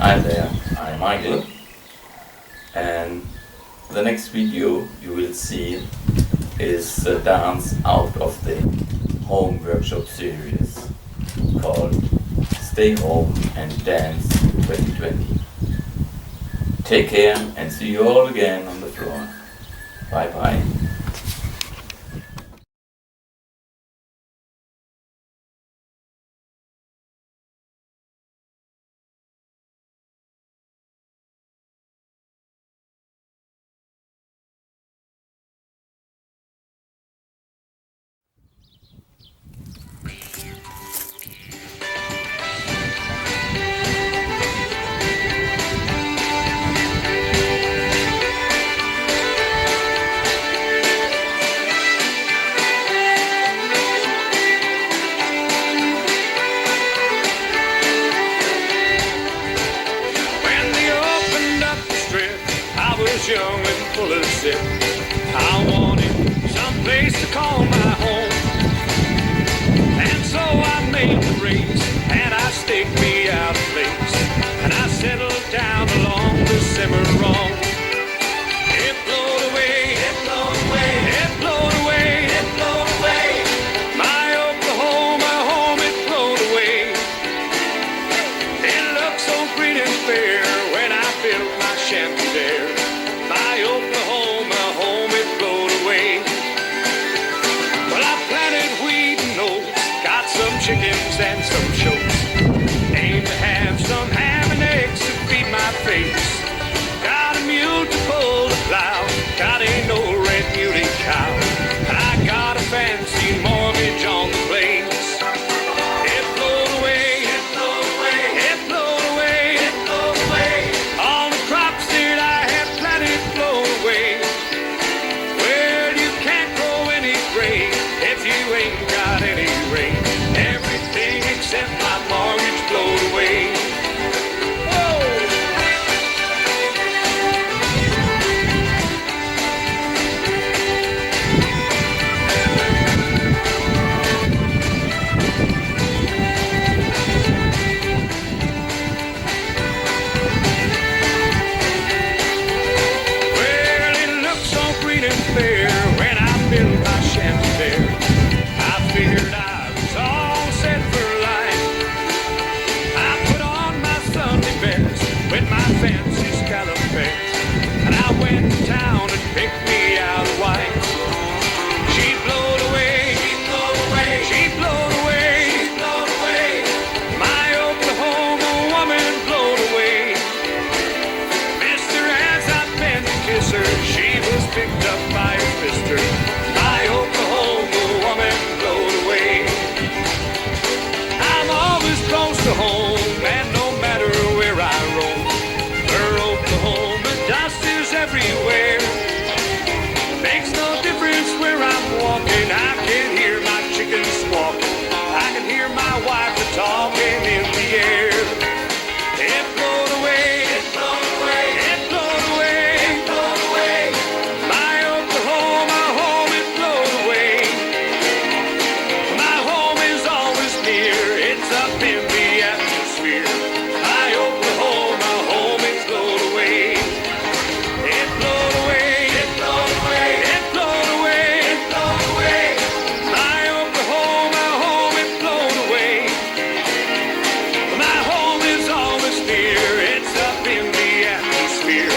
Hi there, I'm Michael, and the next video you will see is a dance out of the home workshop series called Stay Home and Dance 2020. Take care and see you all again on the floor. Bye bye. Young and full of zip, I wanted someplace to call my home, and so I made the race, and I staked me out a place, and I settled down along the Cimarron. It blowed away, it blowed away, it blowed away, it blowed away. My Oklahoma home, it blowed away. It looked so green and fair when I built my shanty there. My Oklahoma home, it blowed away. Well, I planted wheat and oats, got some chickens and some shoats. Aimed to have some ham and eggs to feed my face. Got a mule to pull the plow, got an old red muley cow. I got a fancy mortgage on the place. It blowed away, it blowed away, it blowed away, it blowed away. All the crops that I had planted blowed away. Well, you can't grow any grain if you ain't got any rain. Everything except my mortgage blowed away. Well, it looked so green and fair when I built my shanty there. I figured I was all set for life. I put on my Sunday best with my fancy scallop vest, and I went to town and picked me out a wife. She blowed away, she blowed away, she blowed away, she blowed away. My Oklahoma woman blowed away. Mister, as I bent to kiss her, she was picked up by a fister. My Oklahoma woman blowed away. I'm always close to home, and no matter where I roam, her Oklahoma dust is everywhere. Makes no difference where I'm walking, I can hear my chickens squawking. I can hear my wife talking in the air. It blowed away, it blowed away, it blowed away, it blowed away. My Oklahoma home, it blowed away. My home is always near, it's up in the atmosphere. My Oklahoma home, it blowed away. It blowed away, it blowed away, it blowed away, it blowed away. My Oklahoma home, it blowed away. My home is always near, it's up in the atmosphere.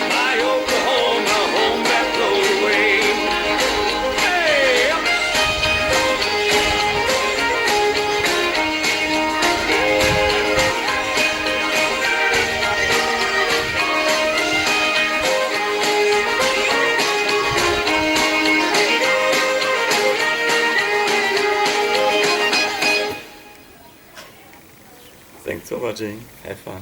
My Oklahoma home, that blowed away. Hey! Thanks for watching, have fun.